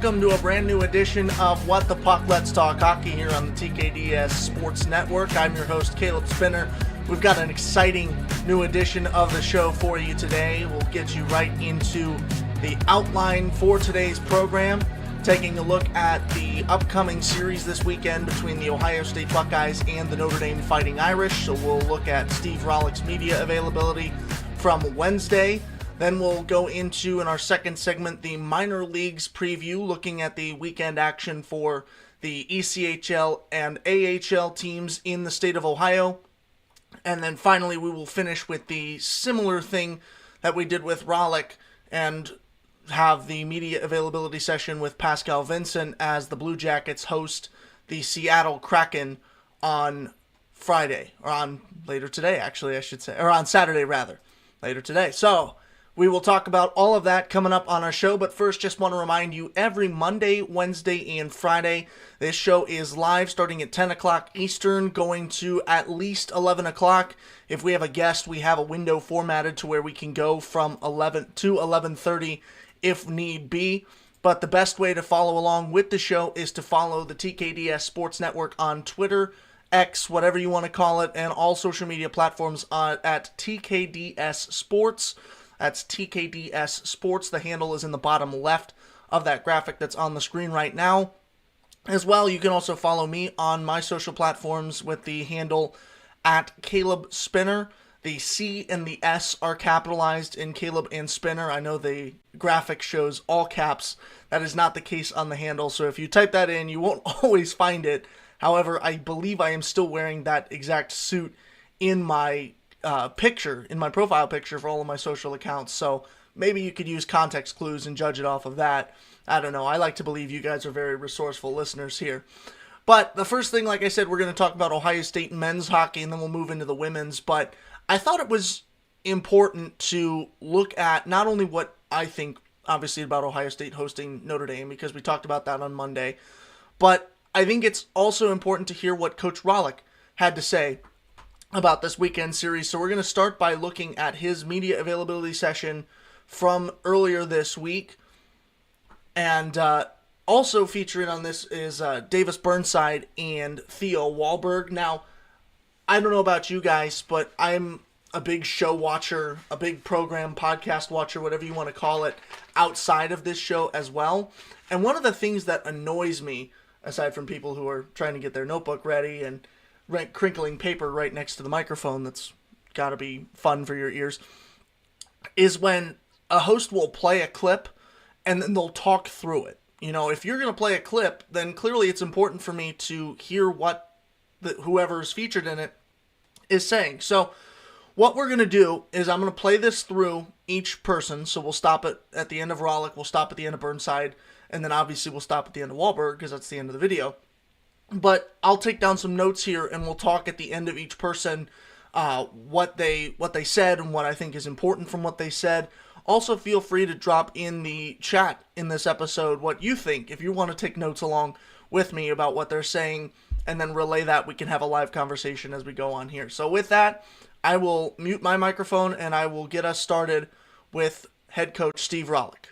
welcome to a brand new edition of What the Puck, Let's Talk Hockey here on the TKDS Sports Network. I'm your host, Caleb Spinner. We've got an exciting new edition of the show for you today. We'll get you right into the outline for today's program, taking a look at the upcoming series this weekend between the Ohio State Buckeyes and the Notre Dame Fighting Irish. So we'll look at Steve Rohlik's media availability from Wednesday. Then we'll go into, in our second segment, the minor leagues preview, looking at the weekend action for the ECHL and AHL teams in the state of Ohio. And then finally, we will finish with the similar thing that we did with Rohlik and have the media availability session with Pascal Vincent as the Blue Jackets host the Seattle Kraken on Friday, or on later today, actually, I should say, or on Saturday, rather, later today. So we will talk about all of that coming up on our show, but first, just want to remind you, every Monday, Wednesday, and Friday, this show is live starting at 10 o'clock Eastern, going to at least 11 o'clock. If we have a guest, we have a window formatted to where we can go from 11 to 11:30 if need be. But the best way to follow along with the show is to follow the TKDS Sports Network on Twitter, X, whatever you want to call it, and all social media platforms at TKDS Sports. That's TKDS Sports. The handle is in the bottom left of that graphic that's on the screen right now. As well, you can also follow me on my social platforms with the handle at Caleb Spinner. The C and the S are capitalized in Caleb and Spinner. I know the graphic shows all caps. That is not the case on the handle, so if you type that in, you won't always find it. However, I believe I am still wearing that exact suit in my picture, in my profile picture for all of my social accounts, so maybe you could use context clues and judge it off of that. I don't know. I like to believe you guys are very resourceful listeners here. But the first thing, like I said, we're going to talk about Ohio State men's hockey, and then we'll move into the women's. But I thought it was important to look at not only what I think, obviously, about Ohio State hosting Notre Dame, because we talked about that on Monday, but I think it's also important to hear what Coach Rohlik had to say about this weekend series. So we're going to start by looking at his media availability session from earlier this week. And also featuring on this is Davis Burnside and Theo Wahlberg. Now, I don't know about you guys, but I'm a big show watcher, a big program, podcast watcher, whatever you want to call it, outside of this show as well. And one of the things that annoys me, aside from people who are trying to get their notebook ready and crinkling paper right next to the microphone, that's got to be fun for your ears, is when a host will play a clip and then they'll talk through it. You know, if you're going to play a clip, then clearly it's important for me to hear what whoever is featured in it is saying. So what we're going to do is I'm going to play this through each person. So we'll stop it at the end of Rohlik, we'll stop at the end of Burnside, and then obviously we'll stop at the end of Wahlberg because that's the end of the video. But I'll take down some notes here, and we'll talk at the end of each person what they said and what I think is important from what they said. Also, feel free to drop in the chat in this episode what you think. If you want to take notes along with me about what they're saying and then relay that, we can have a live conversation as we go on here. So with that, I will mute my microphone and I will get us started with head coach Steve Rohlik.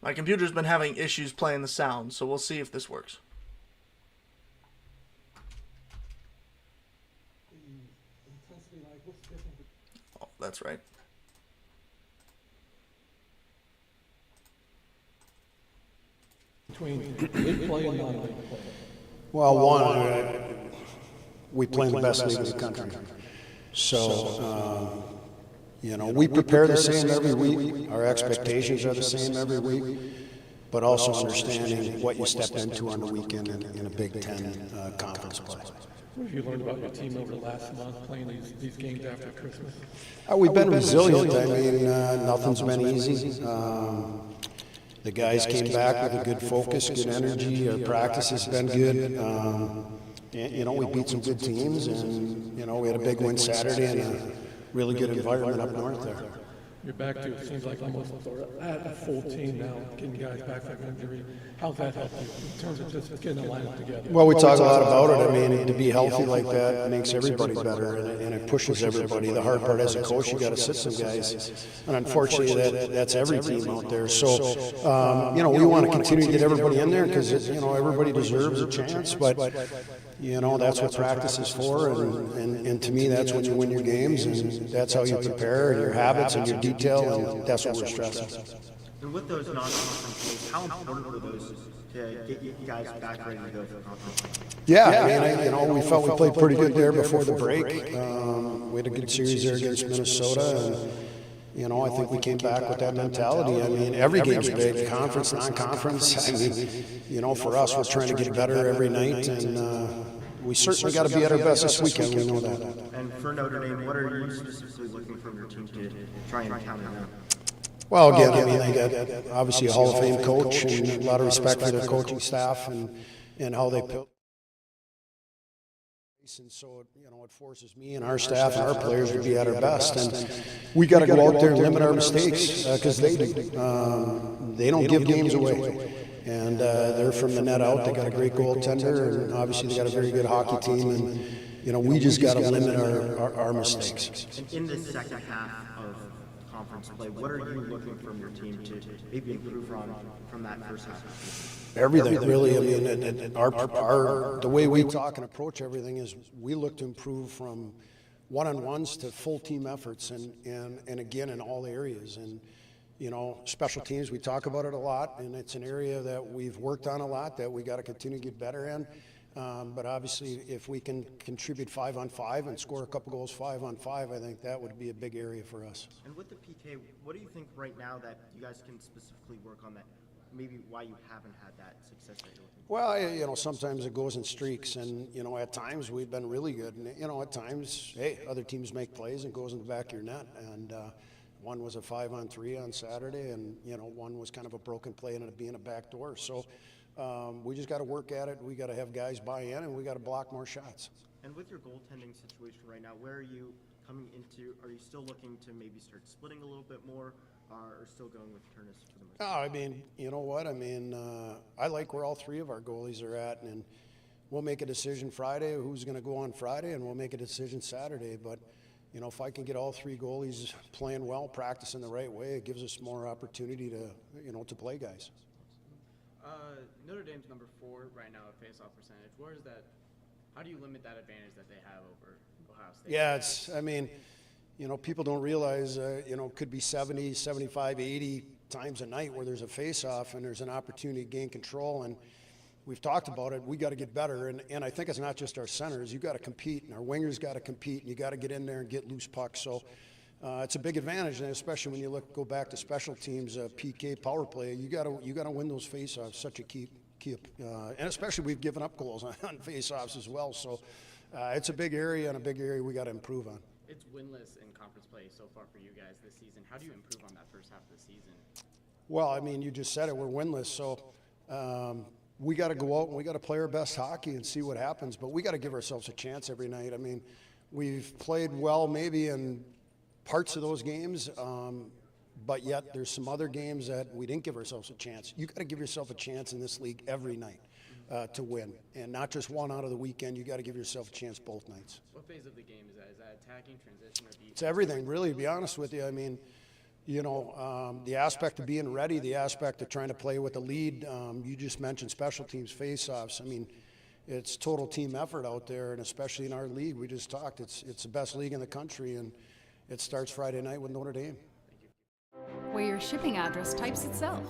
My computer's been having issues playing the sound, so we'll see if this works. Oh, that's right. Between league play and non-league play? Well, we play in the best league in the country. So, we prepare the same every week. Our expectations are the same every week. But also understanding what you step into on the weekend in a Big Ten conference play. What have you learned about your team over the last month playing these games after Christmas? We've been resilient. I mean, nothing's been easy. The guys came back with a good focus, good energy. Our practice has been good. We beat some good teams, and we had a big win Saturday and a really good environment up north there. you're back to, it seems like almost at a full team now, getting guys back from injury. How's that helped you in terms of just getting the lineup together? Well, we talk a lot about it. I mean, to be healthy like that makes everybody better, and it pushes everybody. The hard part as a coach, you got to sit some guys, and unfortunately, that's every team out there. So, we want to continue to get everybody in there because everybody deserves a chance. But that's what practice is for, and to me, that's when you win your games, and that's how you prepare and your habits and your detail, and that's what we're stressing. And with those non-conference games, how important were those to get you guys back ready to go for conference? Yeah, we felt we played pretty good there before the break. We had a good series there against Minnesota, and I think we came back with that mentality. I mean, every game's big, conference, non-conference. I mean, for us, we're trying to get better every night, and we certainly got to be at our best this weekend. We know that. And for Notre Dame, what are you specifically looking from your team to try and counter them? Well, again, I mean, they got obviously a Hall of Fame coach and a lot of respect for their coaching staff and how they built. And so, it forces me and our staff and our players to be at our best. And we got to go out there and limit our mistakes because they do. They don't give games away. And they're from the net out. They got a great goaltender, and obviously they got a very good hockey team. And, we just got to limit our mistakes. In the second half of conference play, what are you looking from your team to maybe improve on from that first half? Everything, really. I mean, the way we talk and approach everything is we look to improve from one-on-ones to full team efforts, and again in all areas. And special teams, we talk about it a lot, and it's an area that we've worked on a lot that we got to continue to get better in. But obviously, if we can contribute 5-on-5 and score a couple goals 5-on-5, I think that would be a big area for us. And with the PK, what do you think right now that you guys can specifically work on that? Maybe why you haven't had that success that you're looking for? Well, sometimes it goes in streaks, and at times we've been really good, and at times, hey, other teams make plays and goes in the back of your net, and one was a 5-on-3 on Saturday, and one was kind of a broken play and it being a back door. So we just got to work at it. We got to have guys buy in, and we got to block more shots. And with your goaltending situation right now, where are you coming into? Are you still looking to maybe start splitting a little bit more, or still going with Turnus for the most part? I mean, you know what? I mean, I like where all three of our goalies are at, and we'll make a decision Friday who's going to go on Friday, and we'll make a decision Saturday. But if I can get all three goalies playing well, practicing the right way, it gives us more opportunity to play guys. Notre Dame's number 4 right now at face-off percentage. Where is that? How do you limit that advantage that they have over Ohio State? Yeah, people don't realize, it could be 70, 75, 80 times a night where there's a face-off and there's an opportunity to gain control. And we've talked about it. We got to get better. And I think it's not just our centers. You got to compete, and our wingers got to compete, and you got to get in there and get loose pucks. So it's a big advantage, and especially when you go back to special teams, PK, power play. You got to win those face-offs. Such a key, and especially we've given up goals on face-offs as well. So it's a big area, and a big area we got to improve on. It's winless in conference play so far for you guys this season. How do you improve on that first half of the season? Well, I mean, you just said it. We're winless, so we got to go out and we got to play our best hockey and see what happens. But we got to give ourselves a chance every night. I mean, we've played well maybe in parts of those games, but yet there's some other games that we didn't give ourselves a chance. You got to give yourself a chance in this league every night to win, and not just one out of the weekend. You got to give yourself a chance both nights. What phase of the game is that? Is that attacking, transition, or defense? It's everything, really, to be honest with you. I mean, the aspect of being ready, the aspect of trying to play with the lead. You just mentioned special teams, face-offs. I mean, it's total team effort out there, and especially in our league, we just talked. It's the best league in the country, and it starts Friday night with Notre Dame. Where your shipping address types itself.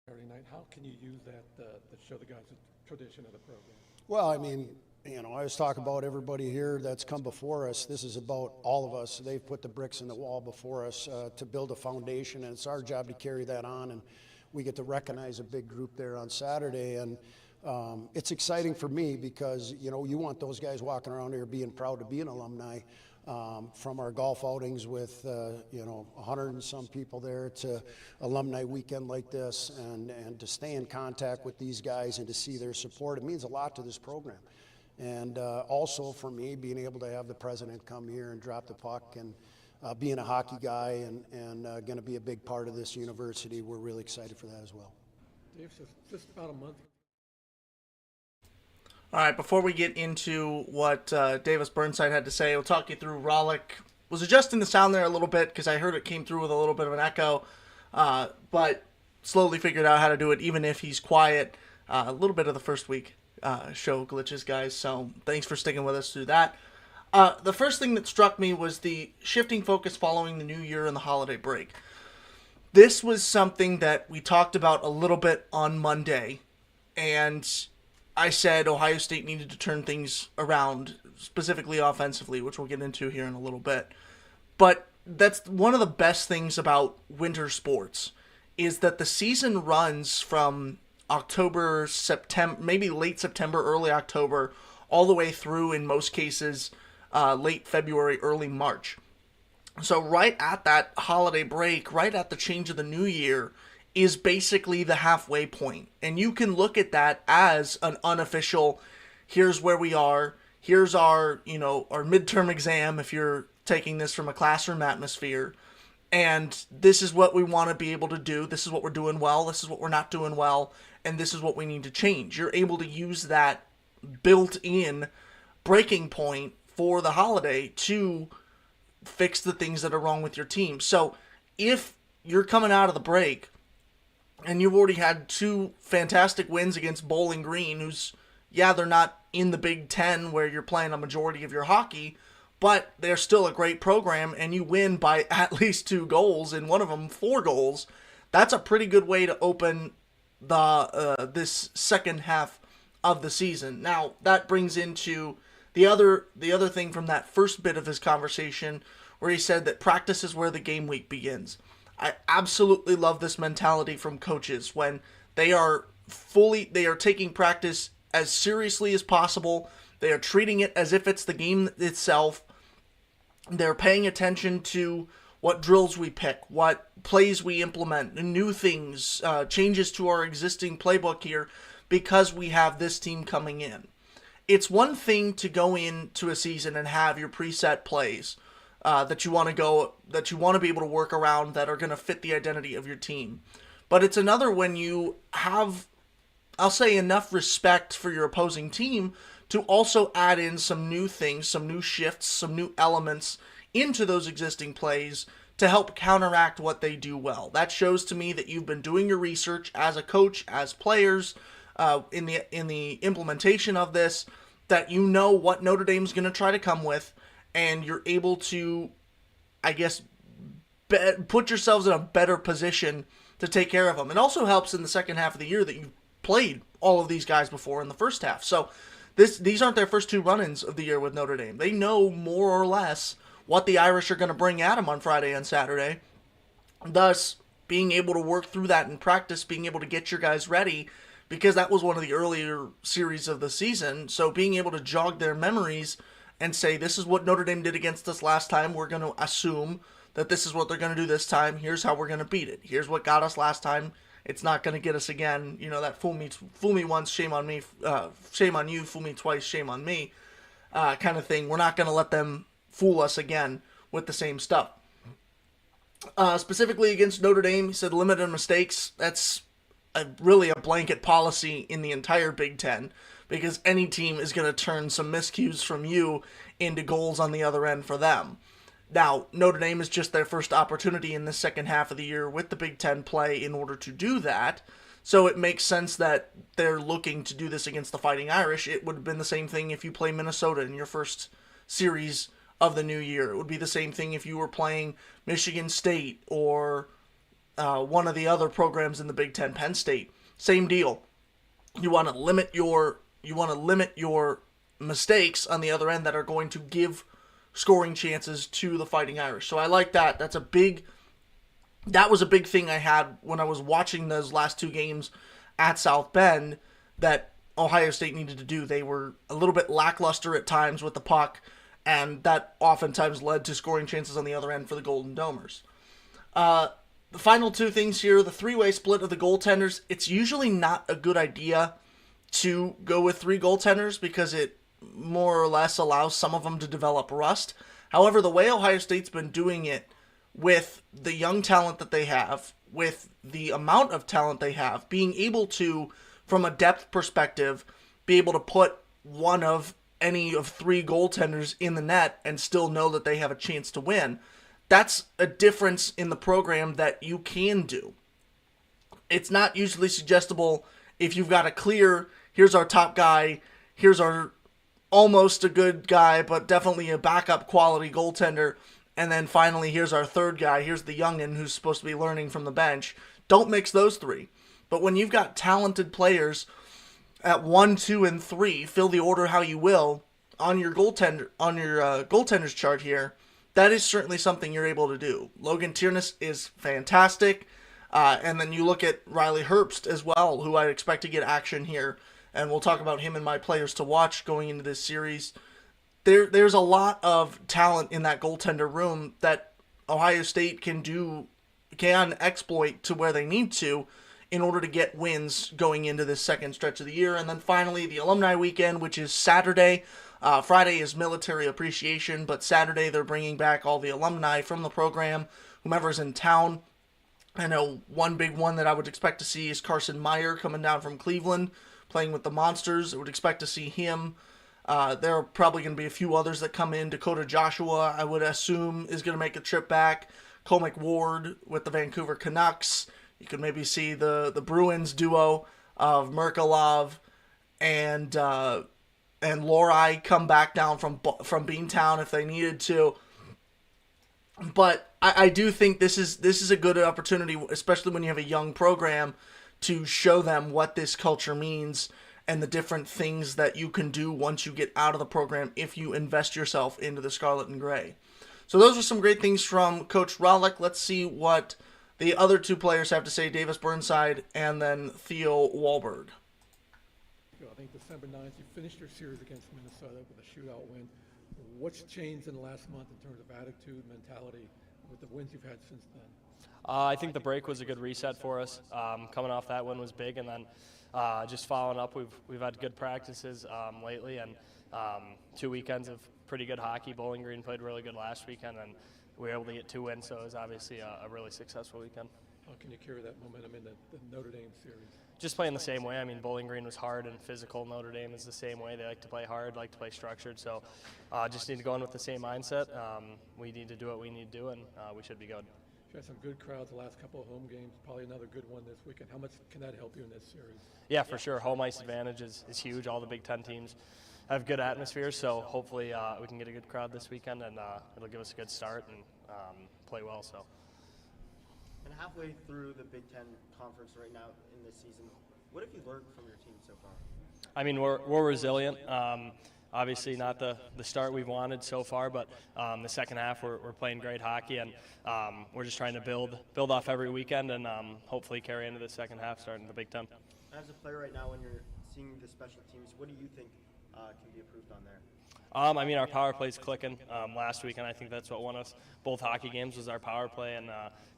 Saturday night, how can you use that to show the guys the tradition of the program? Well, I mean, I always talk about everybody here that's come before us. This is about all of us. They've put the bricks in the wall before us to build a foundation, and it's our job to carry that on, and we get to recognize a big group there on Saturday. And it's exciting for me because, you want those guys walking around here being proud to be an alumni from our golf outings with, 100 and some people there to alumni weekend like this, and to stay in contact with these guys and to see their support. It means a lot to this program. And also for me, being able to have the president come here and drop the puck, and being a hockey guy and going to be a big part of this university, we're really excited for that as well. Dave, just about a month. All right, before we get into what Davis Burnside had to say, we'll talk you through Rollick. Was adjusting the sound there a little bit because I heard it came through with a little bit of an echo, but slowly figured out how to do it even if he's quiet. A little bit of the first week show glitches, guys, so thanks for sticking with us through that. The first thing that struck me was the shifting focus following the new year and the holiday break. This was something that we talked about a little bit on Monday, and I said Ohio State needed to turn things around, specifically offensively, which we'll get into here in a little bit. But that's one of the best things about winter sports, is that the season runs from October, September, maybe late September, early October, all the way through, in most cases, late February, early March. So right at that holiday break, right at the change of the new year, is basically the halfway point. And you can look at that as an unofficial, here's where we are, here's our midterm exam if you're taking this from a classroom atmosphere, and this is what we want to be able to do, this is what we're doing well, this is what we're not doing well, and this is what we need to change. You're able to use that built-in breaking point for the holiday to fix the things that are wrong with your team. So if you're coming out of the break and you've already had 2 fantastic wins against Bowling Green, who's, they're not in the Big Ten where you're playing a majority of your hockey, but they're still a great program, and you win by at least 2 goals, and one of them 4 goals, that's a pretty good way to open this second half of the season. Now, that brings into the other thing from that first bit of his conversation, where he said that practice is where the game week begins. I absolutely love this mentality from coaches when they are taking practice as seriously as possible. They are treating it as if it's the game itself. They're paying attention to what drills we pick, what plays we implement, new things, changes to our existing playbook here, because we have this team coming in. It's one thing to go into a season and have your preset plays that you want to be able to work around, that are going to fit the identity of your team. But it's another when you have, I'll say, enough respect for your opposing team to also add in some new things, some new shifts, some new elements into those existing plays to help counteract what they do well. That shows to me that you've been doing your research as a coach, as players, in the implementation of this, that you know what Notre Dame's going to try to come with, and you're able to, I guess, put yourselves in a better position to take care of them. It also helps in the second half of the year that you've played all of these guys before in the first half. So these aren't their first 2 run-ins of the year with Notre Dame. They know more or less what the Irish are going to bring at them on Friday and Saturday. Thus, being able to work through that in practice, being able to get your guys ready, because that was one of the earlier series of the season. So being able to jog their memories and say, this is what Notre Dame did against us last time, we're going to assume that this is what they're going to do this time. Here's how we're going to beat it. Here's what got us last time. It's not going to get us again. That fool me once, shame on me, shame on you, fool me twice, shame on me, kind of thing. We're not going to let them fool us again with the same stuff. Specifically against Notre Dame, he said limited mistakes. That's really a blanket policy in the entire Big Ten, because any team is going to turn some miscues from you into goals on the other end for them. Now, Notre Dame is just their first opportunity in the second half of the year with the Big Ten play in order to do that, so it makes sense that they're looking to do this against the Fighting Irish. It would have been the same thing if you play Minnesota in your first series of the new year. It would be the same thing if you were playing Michigan State or one of the other programs in the Big Ten, Penn State. Same deal. You want to limit your mistakes on the other end that are going to give scoring chances to the Fighting Irish. So I like that. That was a big thing I had when I was watching those last 2 games at South Bend that Ohio State needed to do. They were a little bit lackluster at times with the puck, and that oftentimes led to scoring chances on the other end for the Golden Domers. The final 2 things here, the 3-way split of the goaltenders. It's usually not a good idea to go with 3 goaltenders because it more or less allows some of them to develop rust. However, the way Ohio State's been doing it with the young talent that they have, with the amount of talent they have, being able to, from a depth perspective, be able to put one of any of three goaltenders in the net and still know that they have a chance to win. That's a difference in the program that you can do. It's not usually suggestible if you've got a clear, here's our top guy, here's our almost a good guy, but definitely a backup quality goaltender, and then finally here's our third guy, here's the youngin who's supposed to be learning from the bench. Don't mix those three. But when you've got talented players at 1, 2, and 3, fill the order how you will on your goaltenders chart here, that is certainly something you're able to do. Logan Tiernes is fantastic. And then you look at Riley Herbst as well, who I expect to get action here. And we'll talk about him and my players to watch going into this series. There's a lot of talent in that goaltender room that Ohio State can exploit to where they need to in order to get wins going into this second stretch of the year. And then finally, the Alumni Weekend, which is Saturday. Friday is Military Appreciation, but Saturday they're bringing back all the alumni from the program, whomever's in town. I know one big one that I would expect to see is Carson Meyer coming down from Cleveland, playing with the Monsters. I would expect to see him. There are probably going to be a few others that come in. Dakota Joshua, I would assume, is going to make a trip back. Cole McWard with the Vancouver Canucks. You could maybe see the Bruins duo of Merkelov and Lorai come back down from Beantown if they needed to. But I do think this is a good opportunity, especially when you have a young program, to show them what this culture means and the different things that you can do once you get out of the program if you invest yourself into the Scarlet and Gray. So those are some great things from Coach Rollick. Let's see what the other two players have to say, Davis Burnside and then Theo Wahlberg. I think December 9th, you finished your series against Minnesota with a shootout win. What's changed in the last month in terms of attitude, mentality, with the wins you've had since then? I think the break was a good reset for us. Coming off that win was big, and then just following up, we've had good practices lately, and 2 weekends of pretty good hockey. Bowling Green played really good last weekend, and we were able to get 2 wins, so it was obviously a really successful weekend. How can you carry that momentum in the Notre Dame series? Just playing the same way. I mean, Bowling Green was hard and physical. Notre Dame is the same way. They like to play hard, like to play structured. So just need to go in with the same mindset. We need to do what we need to do, and we should be good. You had some good crowds the last couple of home games, probably another good one this weekend. How much can that help you in this series? Yeah, for sure. Home ice advantage is huge. All the Big Ten teams have good atmospheres, so hopefully we can get a good crowd this weekend, and it'll give us a good start and play well. So. And halfway through the Big Ten Conference right now in this season, what have you learned from your team so far? I mean, we're resilient. Obviously not the start we've wanted so far, but the second half we're playing great hockey, and we're just trying to build off every weekend and hopefully carry into the second half starting the Big Ten. As a player right now, when you're seeing the special teams, what do you think can be improved on there? I mean, our power play's clicking last week, and I think that's what won us both hockey games was our power play and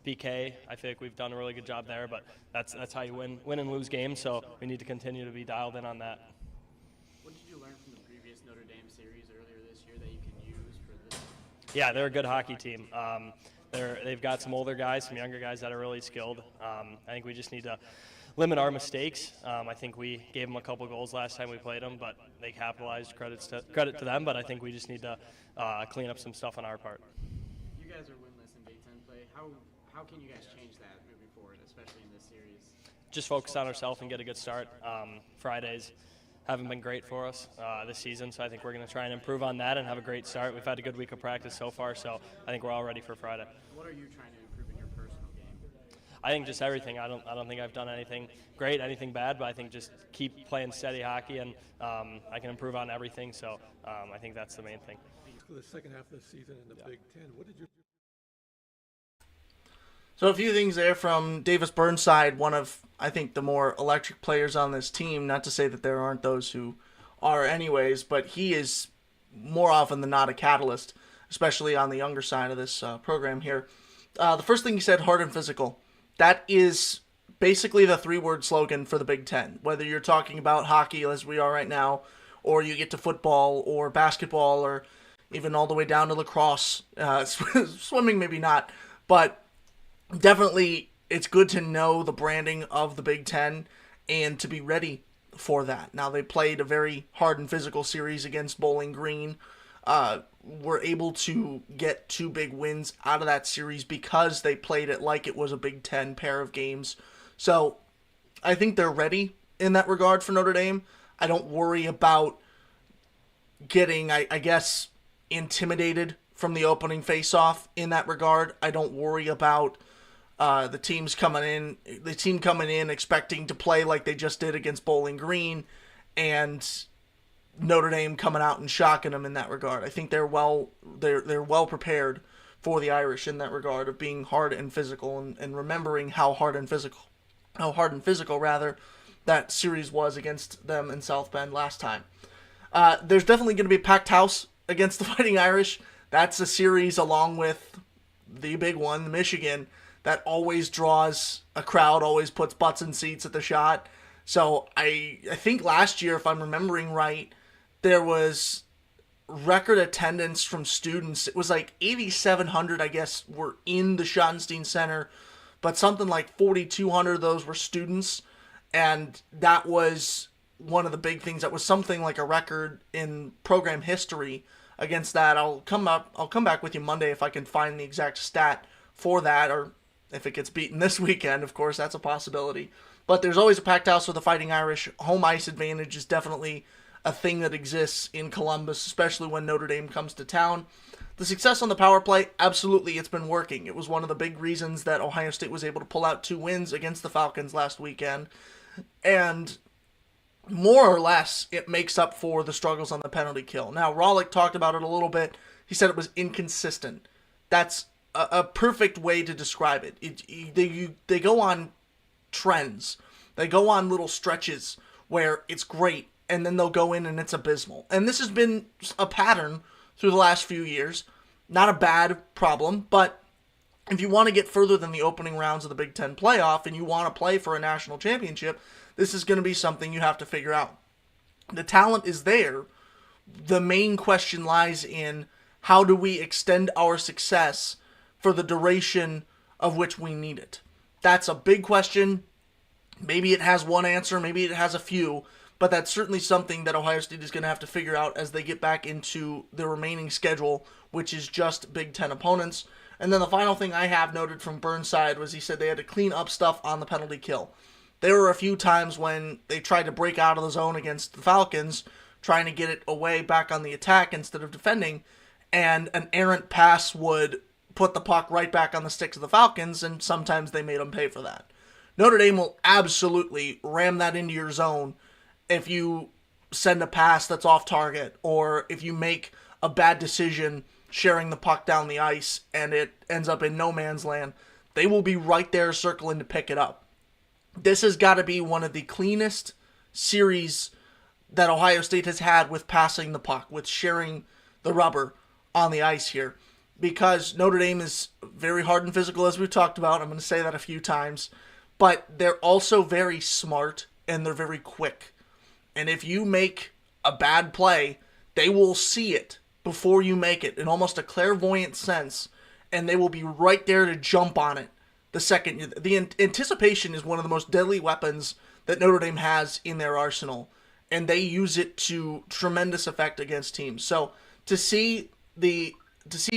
PK. I think we've done a really good job there, but that's how you win and lose games, so we need to continue to be dialed in on that. What did you learn from the previous Notre Dame series earlier this year that you can use for this? Yeah, they're a good hockey team. They've got some older guys, some younger guys that are really skilled. I think we just need to limit our mistakes. I think we gave them a couple goals last time we played them, but they capitalized. Credit to them, but I think we just need to clean up some stuff on our part. You guys are winless in Big Ten play. How can you guys change that moving forward, especially in this series? Just focus on ourselves and get a good start. Fridays haven't been great for us this season, so I think we're going to try and improve on that and have a great start. We've had a good week of practice so far, so I think we're all ready for Friday. What are you trying to improve in your personal game? I think just everything. I don't think I've done anything great, anything bad, but I think just keep playing steady hockey, and I can improve on everything. So I think that's the main thing. For the second half of the season in the Big Ten, what did you? So a few things there from Davis Burnside, one of, I think, the more electric players on this team. Not to say that there aren't those who are anyways, but he is more often than not a catalyst, especially on the younger side of this program here. The first thing he said, hard and physical. That is basically the three-word slogan for the Big Ten. Whether you're talking about hockey as we are right now, or you get to football or basketball or even all the way down to lacrosse. Swimming maybe not, but definitely it's good to know the branding of the Big Ten and to be ready for that. Now, they played a very hard and physical series against Bowling Green. Were able to get 2 big wins out of that series because they played it like it was a Big Ten pair of games. So I think they're ready in that regard for Notre Dame. I don't worry about getting, I guess, intimidated from the opening face-off in that regard. I don't worry about the team coming in expecting to play like they just did against Bowling Green, and Notre Dame coming out and shocking them in that regard. I think they're well prepared for the Irish in that regard of being hard and physical, and remembering how hard and physical that series was against them in South Bend last time. There's definitely going to be a packed house against the Fighting Irish. That's a series, along with the big one, Michigan, that always draws a crowd, always puts butts in seats at the shot. So I think last year, if I'm remembering right, there was record attendance from students. It was like 8,700, I guess, were in the Schottenstein Center, but something like 4,200 of those were students, and that was one of the big things. That was something like a record in program history. Against that, I'll come back with you Monday if I can find the exact stat for that, or if it gets beaten this weekend. Of course, that's a possibility. But there's always a packed house with the Fighting Irish. Home ice advantage is definitely a thing that exists in Columbus, especially when Notre Dame comes to town. The success on the power play, absolutely, it's been working. It was one of the big reasons that Ohio State was able to pull out 2 wins against the Falcons last weekend. And more or less, it makes up for the struggles on the penalty kill. Now, Rollick talked about it a little bit. He said it was inconsistent. That's a perfect way to describe it. They go on trends. They go on little stretches where it's great, and then they'll go in and it's abysmal. And this has been a pattern through the last few years. Not a bad problem, but if you want to get further than the opening rounds of the Big Ten playoff and you want to play for a national championship, this is going to be something you have to figure out. The talent is there. The main question lies in, how do we extend our success for the duration of which we need it? That's a big question. Maybe it has one answer, maybe it has a few, but that's certainly something that Ohio State is going to have to figure out as they get back into the remaining schedule, which is just Big Ten opponents. And then the final thing I have noted from Burnside was he said they had to clean up stuff on the penalty kill. There were a few times when they tried to break out of the zone against the Falcons, trying to get it away back on the attack instead of defending, and an errant pass would put the puck right back on the sticks of the Falcons, and sometimes they made them pay for that. Notre Dame will absolutely ram that into your zone if you send a pass that's off target, or if you make a bad decision sharing the puck down the ice and it ends up in no man's land. They will be right there circling to pick it up. This has got to be one of the cleanest series that Ohio State has had with passing the puck, with sharing the rubber on the ice here, because Notre Dame is very hard and physical, as we've talked about. I'm going to say that a few times, but they're also very smart and they're very quick. And if you make a bad play, they will see it before you make it in almost a clairvoyant sense, and they will be right there to jump on it the second. The anticipation is one of the most deadly weapons that Notre Dame has in their arsenal, and they use it to tremendous effect against teams. So to see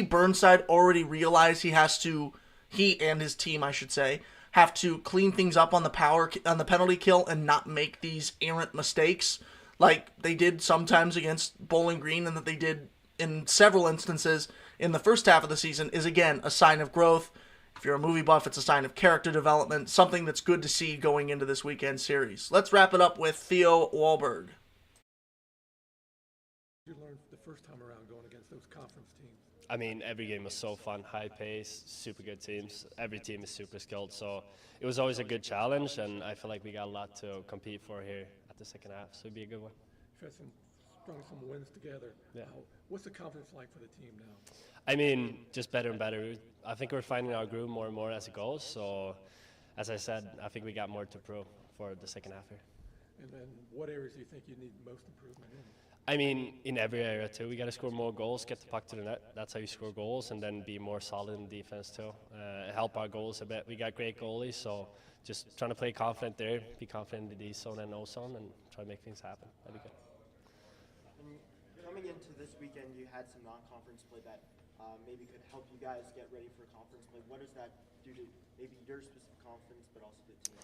Burnside already realize he and his team, I should say, have to clean things up on the penalty kill and not make these errant mistakes like they did sometimes against Bowling Green, and that they did in several instances in the first half of the season, is again a sign of growth. If you're a movie buff, it's a sign of character development, something that's good to see going into this weekend series. Let's wrap it up with Theo Wahlberg. You learned the first time around going against those conference teams. I mean, every game was so fun, high pace, super good teams. Every team is super skilled, so it was always a good challenge, and I feel like we got a lot to compete for here at the second half, so it'd be a good one. You've had strung some wins together. Yeah. What's the confidence like for the team now? I mean, just better and better. I think we're finding our groove more and more as it goes, so as I said, I think we got more to prove for the second half here. And then what areas do you think you need most improvement in? I mean, in every area too. We got to score more goals, get the puck to the net. That's how you score goals, and then be more solid in defense too. Help our goals a bit. We got great goalies, so just trying to play confident there, be confident in the D zone and O zone, and try to make things happen. That'd be good. And coming into this weekend, you had some non-conference play that maybe could help you guys get ready for conference play. What does that do to maybe your specific conference, but also the team?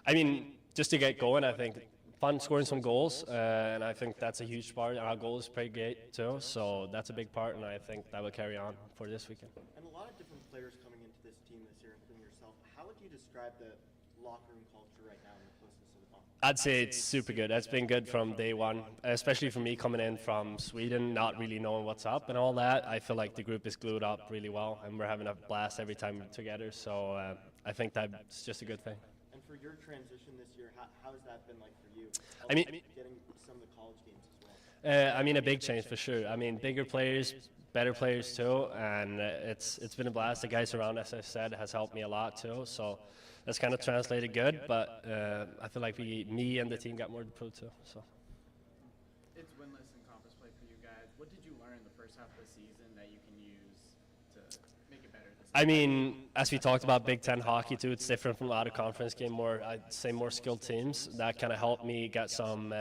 I mean, just to get going, I think fun scoring some goals, and I think that's a huge part. Our goal is pretty great too, so that's a big part, and I think that will carry on for this weekend. And a lot of different players coming into this team this year, including yourself. How would you describe the locker room culture right now and the closeness of the bond? I'd say it's super good. It's been good from day one, especially for me coming in from Sweden, not really knowing what's up and all that. I feel like the group is glued up really well, and we're having a blast every time we're together, so I think that's just a good thing. And for your transition this year, how has that been like for you? I mean, getting some of the college games as well. I mean, a big change for sure. I mean, bigger players, better players too, and it's been a blast. The guys around, as I said, has helped me a lot too, so that's kind of translated good, but I feel like me and the team got more to prove too. So. It's winless in conference play for you guys. What did you learn the first half of the season that you can use to make it better this season? I mean, as we talked about Big Ten hockey too, it's different from a lot of conference game. I'd say more skilled teams. That kind of helped me get some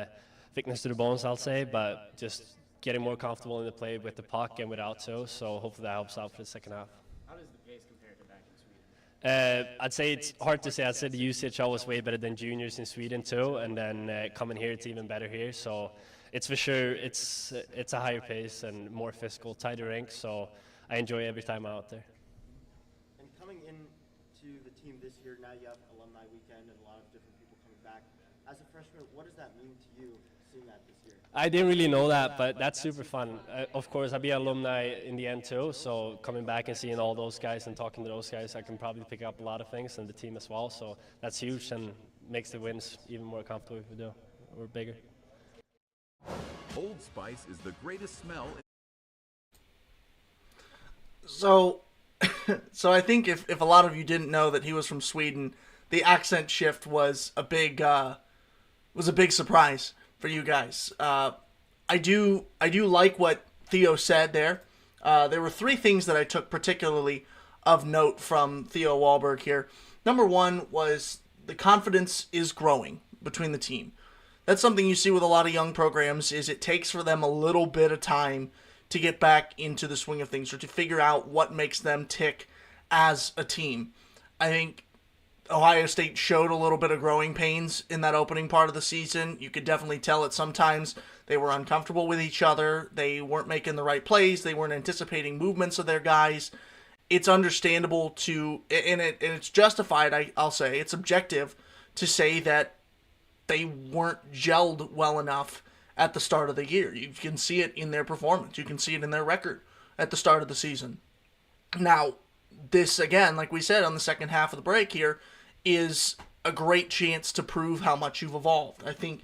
thickness to the bones, I'll say, but just getting more comfortable in the play with the puck and without too. So hopefully that helps out for the second half. How does the pace compare to back in Sweden? I'd say it's hard to say. I'd say the usage was way better than juniors in Sweden too, and then coming here, it's even better here. So it's for sure, it's a higher pace and more physical, tighter rink. So I enjoy every time I'm out there. And coming into the team this year, now you have alumni weekend and a lot of different people coming back. As a freshman, what does that mean to you, seeing that this year? I didn't really know that, but that's super fun. Of course, I'll be an alumni in the end too, so coming back and seeing all those guys and talking to those guys, I can probably pick up a lot of things, and the team as well, so that's huge and makes the wins even more comfortable if we do, or bigger. Old Spice is the greatest smell. So I think if a lot of you didn't know that he was from Sweden, the accent shift was a big surprise for you guys. I do like what Theo said there. There were three things that I took particularly of note from Theo Wahlberg here. Number one was the confidence is growing between the team. That's something you see with a lot of young programs, is it takes for them a little bit of time to get back into the swing of things, or to figure out what makes them tick as a team. I think Ohio State showed a little bit of growing pains in that opening part of the season. You could definitely tell it sometimes. They were uncomfortable with each other. They weren't making the right plays. They weren't anticipating movements of their guys. It's understandable to, and it's justified, I'll say, it's objective to say that they weren't gelled well enough at the start of the year. You can see it in their performance. You can see it in their record at the start of the season. Now, this, again, like we said on the second half of the break here, is a great chance to prove how much you've evolved. I think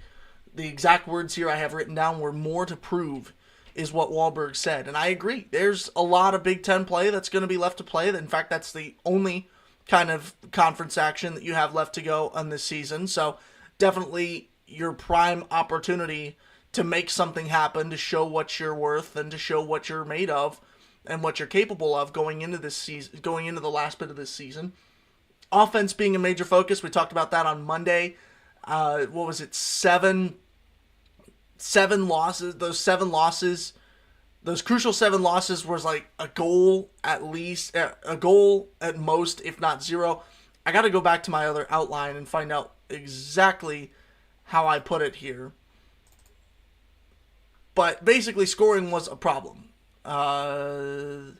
the exact words here I have written down were more to prove, is what Wahlberg said. And I agree. There's a lot of Big Ten play that's going to be left to play. In fact, that's the only kind of conference action that you have left to go on this season. So definitely your prime opportunity to make something happen, to show what you're worth and to show what you're made of and what you're capable of going into this season, going into the last bit of this season. Offense being a major focus. We talked about that on Monday. What was it? Seven losses. Those crucial 7 losses was like a goal at least, a goal at most, if not 0. I got to go back to my other outline and find out exactly how I put it here. But basically, scoring was a problem. There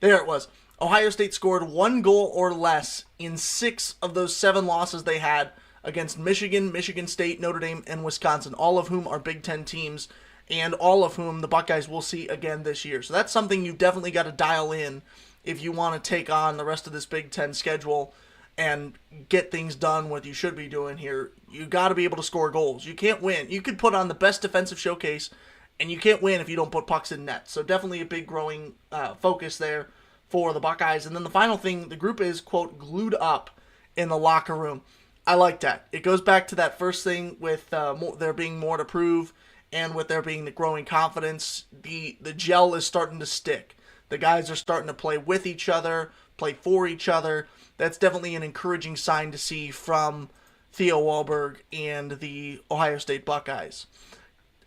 it was. Ohio State scored 1 goal or less in 6 of those 7 losses they had against Michigan, Michigan State, Notre Dame, and Wisconsin, all of whom are Big Ten teams, and all of whom the Buckeyes will see again this year. So that's something you definitely got to dial in if you want to take on the rest of this Big Ten schedule and get things done what you should be doing here. You got to be able to score goals. You can't win. You could put on the best defensive showcase, and you can't win if you don't put pucks in net. So definitely a big growing focus there for the Buckeyes. And then the final thing, the group is, quote, glued up in the locker room. I like that. It goes back to that first thing with there being more to prove and with there being the growing confidence, the gel is starting to stick. The guys are starting to play with each other, play for each other. That's definitely an encouraging sign to see from Theo Wahlberg and the Ohio State Buckeyes.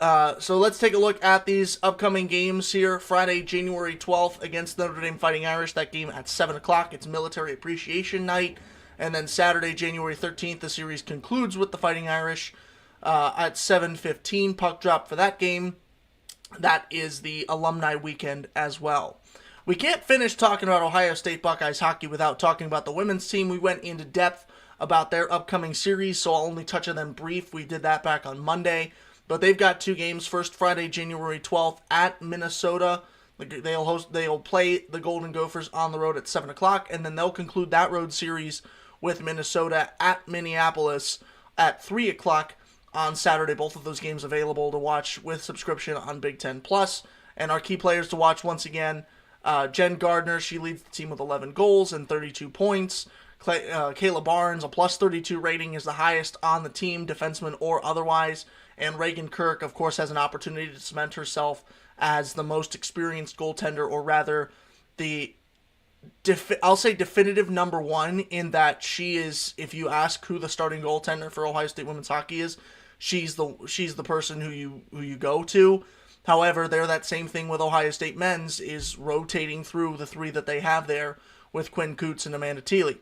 So let's take a look at these upcoming games here. Friday, January 12th against the Notre Dame Fighting Irish. That game at 7 o'clock. It's Military Appreciation Night. And then Saturday, January 13th, the series concludes with the Fighting Irish at 7:15. Puck drop for that game. That is the Alumni Weekend as well. We can't finish talking about Ohio State Buckeyes hockey without talking about the women's team. We went into depth about their upcoming series, so I'll only touch on them brief. We did that back on Monday. But they've got two games. First, Friday, January 12th at Minnesota. They'll play the Golden Gophers on the road at 7 o'clock, and then they'll conclude that road series with Minnesota at Minneapolis at 3 o'clock on Saturday. Both of those games available to watch with subscription on Big Ten Plus. And our key players to watch once again, Jen Gardner. She leads the team with 11 goals and 32 points. Kayla Barnes, a plus 32 rating, is the highest on the team, defenseman or otherwise. And Reagan Kirk, of course, has an opportunity to cement herself as the most experienced goaltender, or rather, I'll say definitive number one, in that she is, if you ask who the starting goaltender for Ohio State women's hockey is, she's the person who you go to. However, they're that same thing with Ohio State men's, is rotating through the three that they have there with Quinn Coots and Amanda Thiele.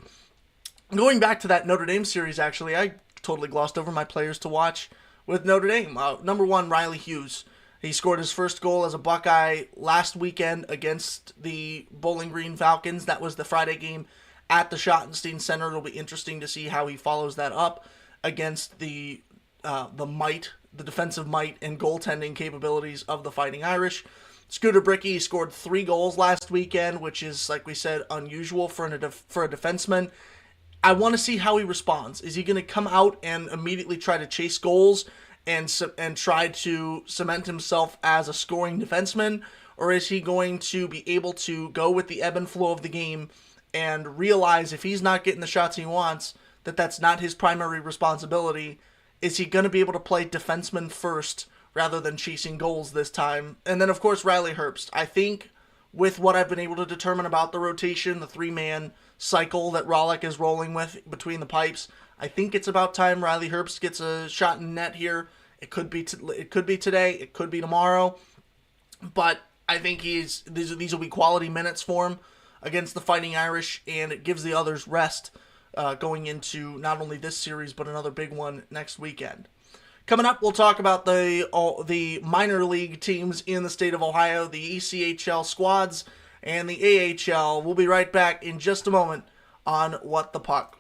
Going back to that Notre Dame series, actually, I totally glossed over my players to watch with Notre Dame. Number one, Riley Hughes. He scored his first goal as a Buckeye last weekend against the Bowling Green Falcons. That was the Friday game at the Schottenstein Center. It'll be interesting to see how he follows that up against the defensive might and goaltending capabilities of the Fighting Irish. Scooter Brickey scored 3 goals last weekend, which is, like we said, unusual for a defenseman. I want to see how he responds. Is he going to come out and immediately try to chase goals and try to cement himself as a scoring defenseman? Or is he going to be able to go with the ebb and flow of the game and realize if he's not getting the shots he wants, that that's not his primary responsibility? Is he going to be able to play defenseman first rather than chasing goals this time? And then, of course, Riley Herbst. I think with what I've been able to determine about the rotation, the 3-man cycle that Rollick is rolling with between the pipes, I think it's about time Riley Herbst gets a shot in net here. It could be today, it could be tomorrow, but I think these will be quality minutes for him against the Fighting Irish, and it gives the others rest going into not only this series but another big one next weekend. Coming up, we'll talk about the minor league teams in the state of Ohio, the ECHL squads, and the AHL. We'll be right back in just a moment on What the Puck.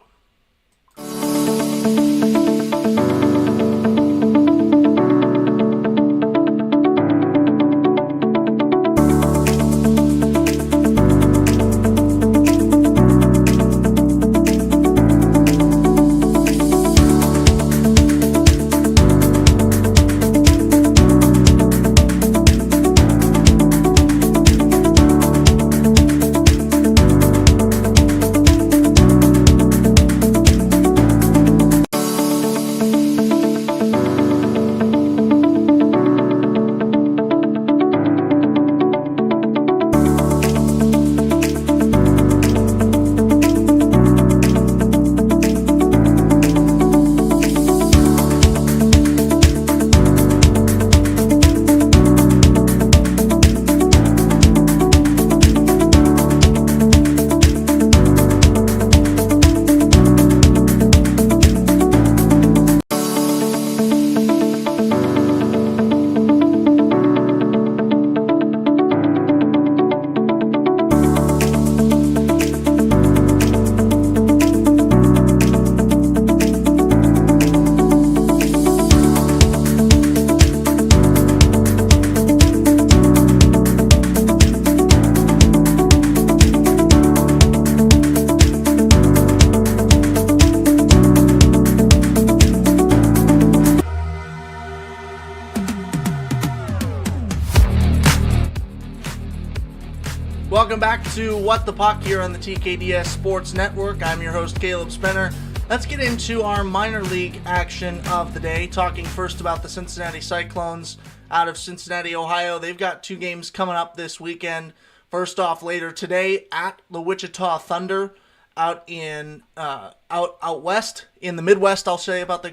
Welcome back to What the Puck here on the TKDS Sports Network. I'm your host, Caleb Spinner. Let's get into our minor league action of the day, talking first about the Cincinnati Cyclones out of Cincinnati, Ohio. They've got 2 games coming up this weekend. First off, later today at the Wichita Thunder out in out west in the Midwest. I'll say about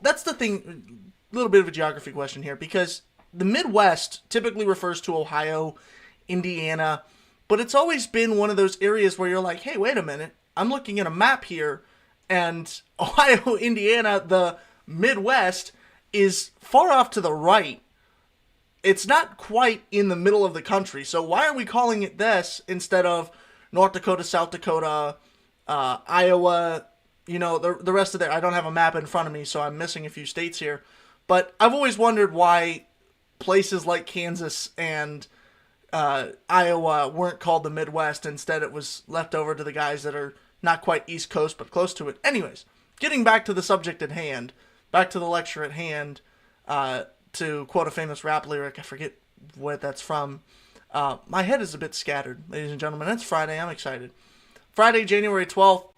that's the thing. A little bit of a geography question here, because the Midwest typically refers to Ohio, Indiana, but it's always been one of those areas where you're like, hey, wait a minute, I'm looking at a map here, and Ohio, Indiana, the Midwest, is far off to the right. It's not quite in the middle of the country, so why are we calling it this instead of North Dakota, South Dakota, Iowa, the rest of there? I don't have a map in front of me, so I'm missing a few states here. But I've always wondered why places like Kansas and Iowa weren't called the Midwest. Instead, it was left over to the guys that are not quite East Coast, but close to it. Anyways, getting back to the subject at hand, back to the lecture at hand, to quote a famous rap lyric, I forget what that's from. My head is a bit scattered, ladies and gentlemen. It's Friday. I'm excited. Friday, January 12th,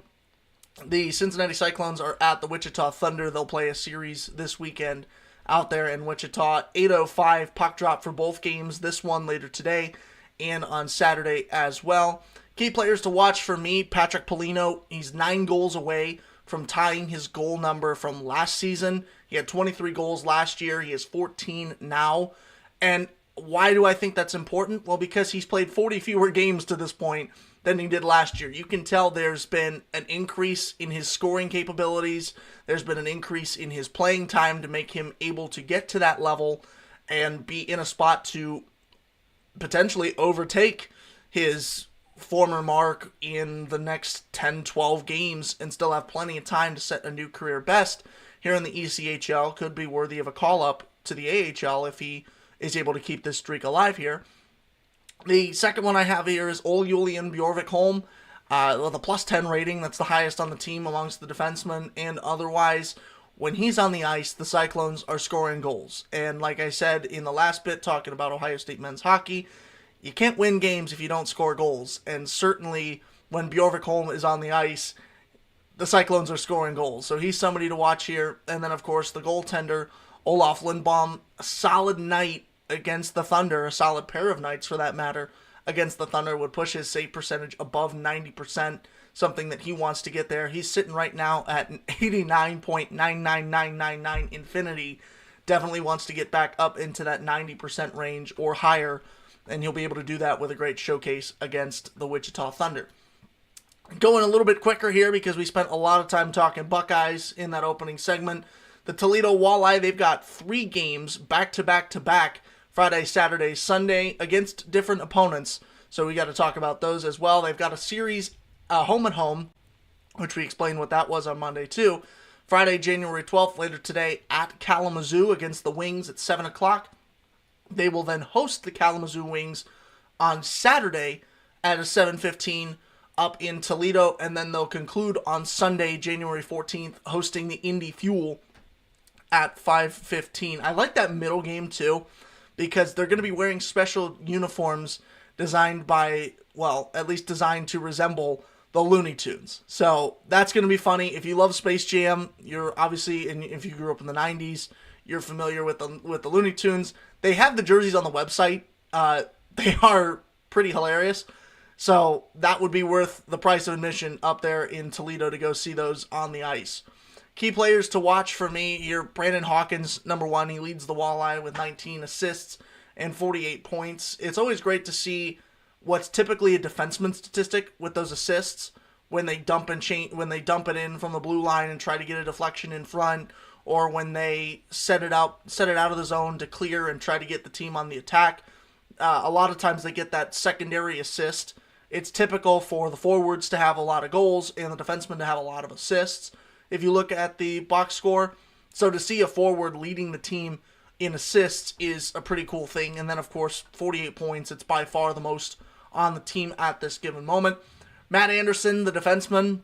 the Cincinnati Cyclones are at the Wichita Thunder. They'll play a series this weekend out there in Wichita. 8:05 puck drop for both games. This one later today and on Saturday as well. Key players to watch for me, Patrick Polino. He's 9 goals away from tying his goal number from last season. He had 23 goals last year. He has 14 now. And why do I think that's important? Well, because he's played 40 fewer games to this point than he did last year. You can tell there's been an increase in his scoring capabilities. There's been an increase in his playing time to make him able to get to that level and be in a spot to potentially overtake his former mark in the next 10, 12 games and still have plenty of time to set a new career best here in the ECHL. Could be worthy of a call-up to the AHL if he is able to keep this streak alive here. The second one I have here is Ole Julian Bjorvik-Holm, with a plus 10 rating. That's the highest on the team amongst the defensemen and otherwise. When he's on the ice, the Cyclones are scoring goals. And like I said in the last bit, talking about Ohio State men's hockey, you can't win games if you don't score goals. And certainly when Bjorvik-Holm is on the ice, the Cyclones are scoring goals. So he's somebody to watch here. And then, of course, the goaltender, Olaf Lindbaum, a solid night against the Thunder, a solid pair of nights for that matter, against the Thunder, would push his save percentage above 90%, something that he wants to get there. He's sitting right now at an 89.99999 infinity. Definitely wants to get back up into that 90% range or higher, and he'll be able to do that with a great showcase against the Wichita Thunder. Going a little bit quicker here because we spent a lot of time talking Buckeyes in that opening segment. The Toledo Walleye, they've got 3 games back-to-back-to-back, Friday, Saturday, Sunday, against different opponents. So we got to talk about those as well. They've got a series home and home, which we explained what that was on Monday too. Friday, January 12th, later today, at Kalamazoo against the Wings at 7 o'clock. They will then host the Kalamazoo Wings on Saturday at a 7:15 up in Toledo, and then they'll conclude on Sunday, January 14th, hosting the Indy Fuel at 5:15. I like that middle game too, because they're going to be wearing special uniforms designed by, well, at least designed to resemble the Looney Tunes. So that's going to be funny. If you love Space Jam, you're obviously, and if you grew up in the 90s, you're familiar with the Looney Tunes. They have the jerseys on the website. They are pretty hilarious. So that would be worth the price of admission up there in Toledo to go see those on the ice. Key players to watch for me here, Brandon Hawkins, number 1. He leads the Walleye with 19 assists and 48 points. It's always great to see what's typically a defenseman statistic with those assists when they dump it in from the blue line and try to get a deflection in front, or when they set it out of the zone to clear and try to get the team on the attack. A lot of times they get that secondary assist. It's typical for the forwards to have a lot of goals and the defensemen to have a lot of assists, if you look at the box score. So to see a forward leading the team in assists is a pretty cool thing. And then, of course, 48 points. It's by far the most on the team at this given moment. Matt Anderson, the defenseman,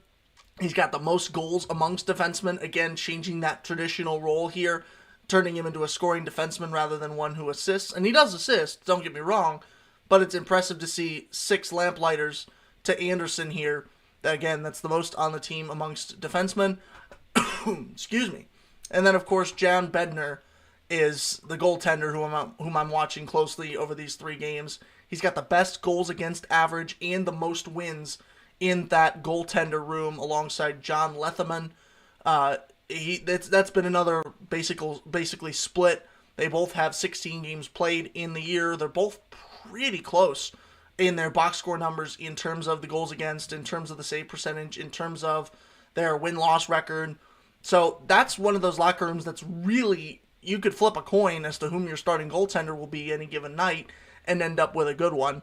he's got the most goals amongst defensemen. Again, changing that traditional role here, turning him into a scoring defenseman rather than one who assists. And he does assist, don't get me wrong, but it's impressive to see 6 lamplighters to Anderson here. Again, that's the most on the team amongst defensemen. Excuse me. And then, of course, John Bednar is the goaltender whom I'm watching closely over these 3 games. He's got the best goals against average and the most wins in that goaltender room alongside John Letherman. That's been another basically split. They both have 16 games played in the year. They're both pretty close in their box score numbers in terms of the goals against, in terms of the save percentage, in terms of their win-loss record. So that's one of those locker rooms that's really, you could flip a coin as to whom your starting goaltender will be any given night and end up with a good one.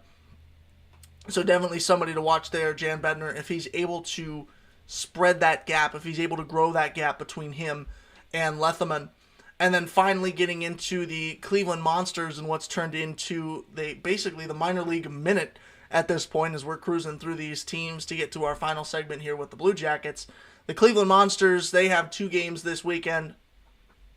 So definitely somebody to watch there, Jan Bednar, if he's able to spread that gap, if he's able to grow that gap between him and Letherman. And then finally getting into the Cleveland Monsters and what's turned into basically the minor league minute at this point as we're cruising through these teams to get to our final segment here with the Blue Jackets. The Cleveland Monsters, they have 2 games this weekend.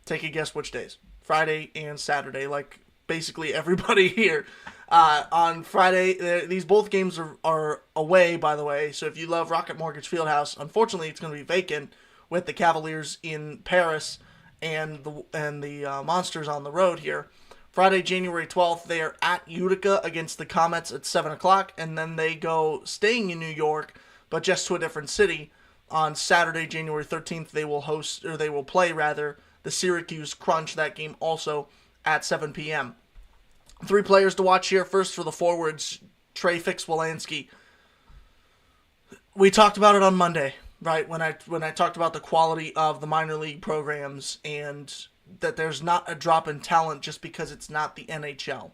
Take a guess which days. Friday and Saturday, like basically everybody here. On Friday, these both games are away, by the way, so if you love Rocket Mortgage Fieldhouse, unfortunately it's going to be vacant with the Cavaliers in Paris and the Monsters on the road here. Friday, January 12th, they are at Utica against the Comets at 7 o'clock, and then they go staying in New York, but just to a different city. On Saturday, January 13th, they will play the Syracuse Crunch, that game also at 7 p.m. 3 players to watch here. First for the forwards, Trey Fix-Wolansky. We talked about it on Monday, right? When I talked about the quality of the minor league programs and that there's not a drop in talent just because it's not the NHL.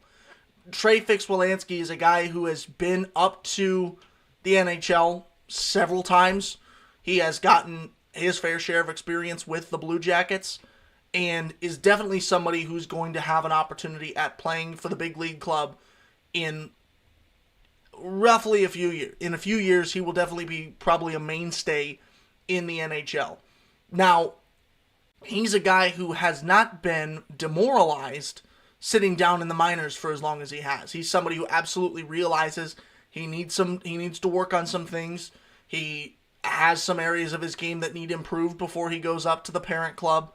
Trey Fix-Wolansky is a guy who has been up to the NHL several times. He has gotten his fair share of experience with the Blue Jackets and is definitely somebody who's going to have an opportunity at playing for the big league club in roughly a few years. In a few years, he will definitely be probably a mainstay in the NHL. Now, he's a guy who has not been demoralized sitting down in the minors for as long as he has. He's somebody who absolutely realizes he needs to work on some things. He has some areas of his game that need improved before he goes up to the parent club.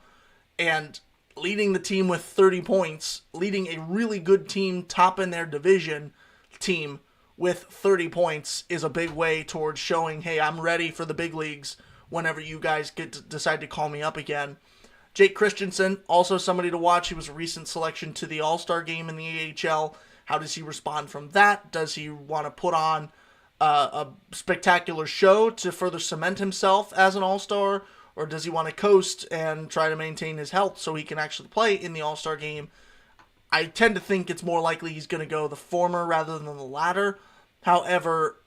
And leading the team with 30 points, leading a really good team, top in their division team with 30 points is a big way towards showing, hey, I'm ready for the big leagues whenever you guys decide to call me up again. Jake Christensen, also somebody to watch. He was a recent selection to the All-Star game in the AHL. How does he respond from that? Does he want to put on a spectacular show to further cement himself as an All-Star? Or does he want to coast and try to maintain his health so he can actually play in the All-Star game? I tend to think it's more likely he's going to go the former rather than the latter. However,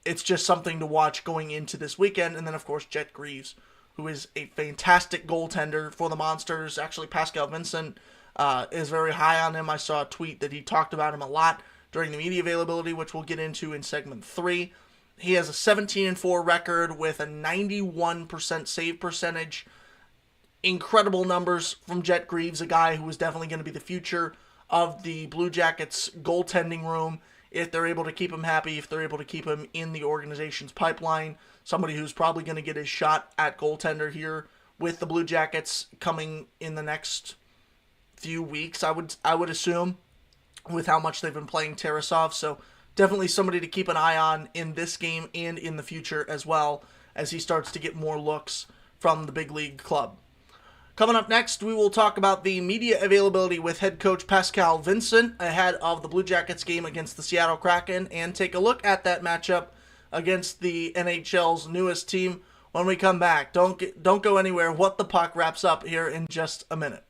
it's just something to watch going into this weekend. And then, of course, Jet Greaves, who is a fantastic goaltender for the Monsters. Actually, Pascal Vincent is very high on him. I saw a tweet that he talked about him a lot during the media availability, which we'll get into in segment 3. He has a 17-4 record with a 91% save percentage. Incredible numbers from Jet Greaves, a guy who is definitely going to be the future of the Blue Jackets goaltending room if they're able to keep him happy, if they're able to keep him in the organization's pipeline. Somebody who's probably going to get his shot at goaltender here with the Blue Jackets coming in the next few weeks, I would assume, with how much they've been playing Tarasov. So definitely somebody to keep an eye on in this game and in the future as well as he starts to get more looks from the big league club. Coming up next, we will talk about the media availability with head coach Pascal Vincent ahead of the Blue Jackets game against the Seattle Kraken and take a look at that matchup against the NHL's newest team when we come back. Don't go anywhere. What the Puck wraps up here in just a minute.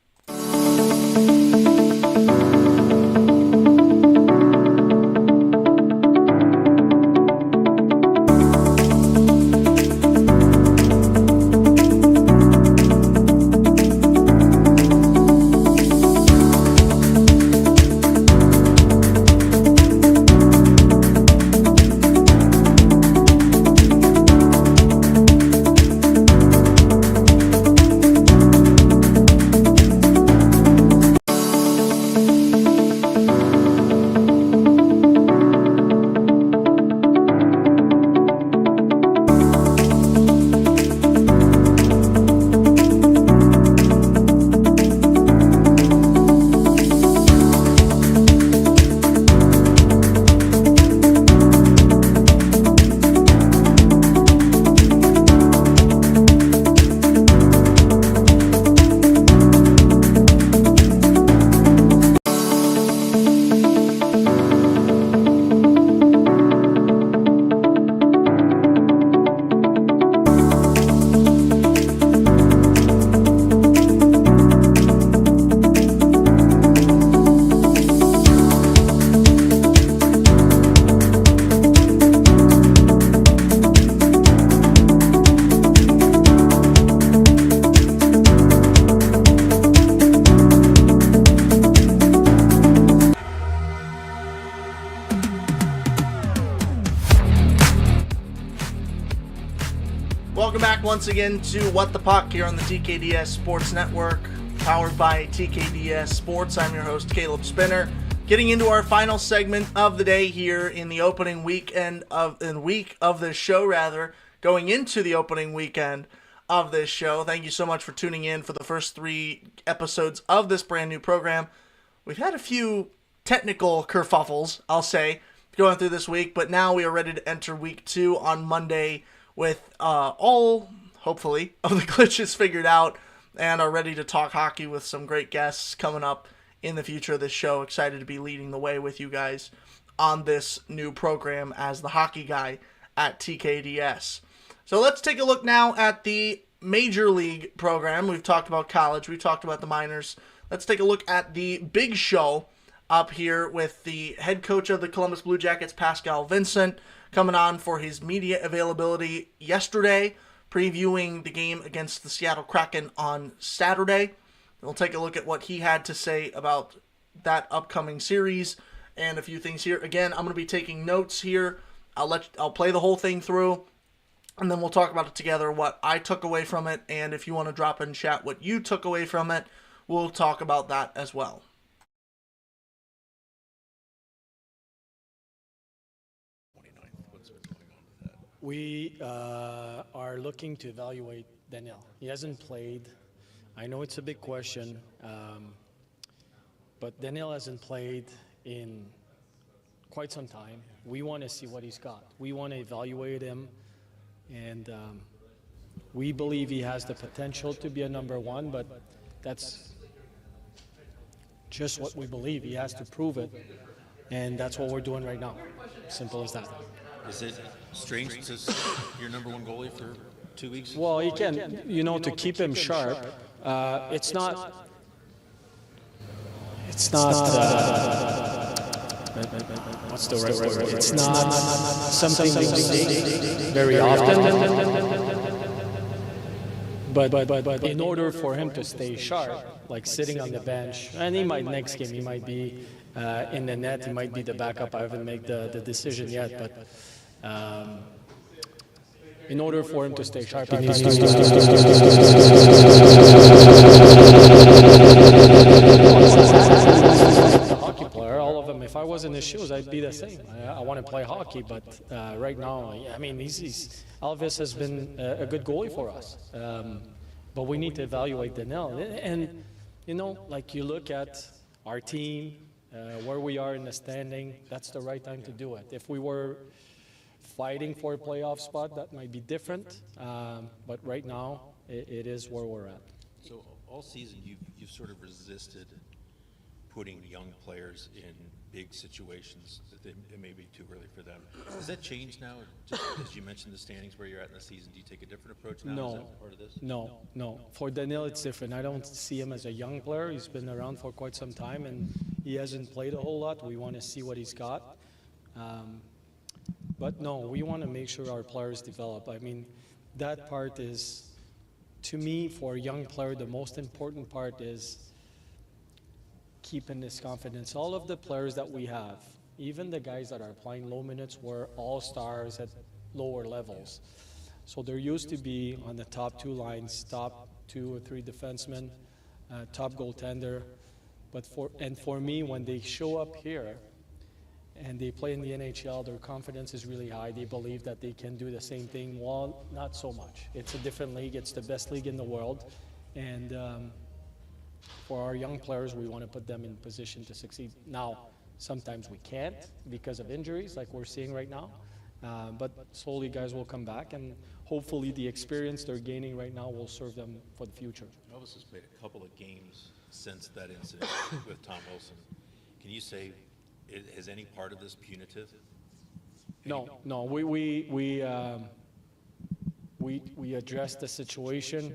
Welcome back once again to What the Puck here on the TKDS Sports Network, powered by TKDS Sports. I'm your host, Caleb Spinner. Getting into our final segment of the day here in the opening week of this show, going into the opening weekend of this show. Thank you so much for tuning in for the first 3 episodes of this brand new program. We've had a few technical kerfuffles, I'll say, going through this week, but now we are ready to enter week 2 on Monday with all, hopefully, of the glitches figured out and are ready to talk hockey with some great guests coming up in the future of this show. Excited to be leading the way with you guys on this new program as the hockey guy at TKDS. So let's take a look now at the Major League program. We've talked about college. We've talked about the minors. Let's take a look at the big show up here with the head coach of the Columbus Blue Jackets, Pascal Vincent, coming on for his media availability yesterday, previewing the game against the Seattle Kraken on Saturday. We'll take a look at what he had to say about that upcoming series and a few things here. Again, I'm going to be taking notes here. I'll play the whole thing through, and then we'll talk about it together, what I took away from it, and if you want to drop in chat what you took away from it, we'll talk about that as well. We are looking to evaluate Daniel. He hasn't played. I know it's a big question, but Daniel hasn't played in quite some time. We want to see what he's got. We want to evaluate him, and we believe he has the potential to be a number 1, but that's just what we believe. He has to prove it, and that's what we're doing right now. Simple as that. Is it strange to your number 1 goalie for 2 weeks? Well, he can, to keep him sharp. It's not. What's the right word? It's not something we see very often. But in order for him to stay sharp, like sitting on the bench, and he might next game, he might be in the net, he might be the backup. I haven't made the decision yet, but in order for him to stay sharp, he needs to a hockey player. All of them. If I was in his shoes, I'd be the same. I want to play hockey, but right now, I mean, Elvis has been a good goalie for us. But we need to evaluate Daniel. And like you look at our team, where we are in the standing, that's the right time to do it. If we were fighting for a playoff spot, that might be different. But right now, it is where we're at. So all season, you've sort of resisted putting young players in big situations that it may be too early for them. Has that changed now? Just as you mentioned the standings where you're at in the season, do you take a different approach now? No. Is that part of this? No. For Daniel, it's different. I don't see him as a young player. He's been around for quite some time, and he hasn't played a whole lot. We want to see what he's got. But no, we want to make sure our players develop. I mean, that part is, to me, for a young player, the most important part is keeping this confidence. All of the players that we have, even the guys that are playing low minutes, were all-stars at lower levels. So they're used to be on the top 2 lines, top 2 or 3 defensemen, top goaltender. But for me, when they show up here and they play in the NHL, their confidence is really high. They believe that they can do the same thing. Well, not so much. It's a different league. It's the best league in the world. And for our young players, we want to put them in position to succeed. Now, sometimes we can't because of injuries like we're seeing right now. But slowly guys will come back, and hopefully the experience they're gaining right now will serve them for the future. Elvis has played a couple of games since that incident with Tom Wilson. Can you say, is any part of this punitive? No. We addressed the situation.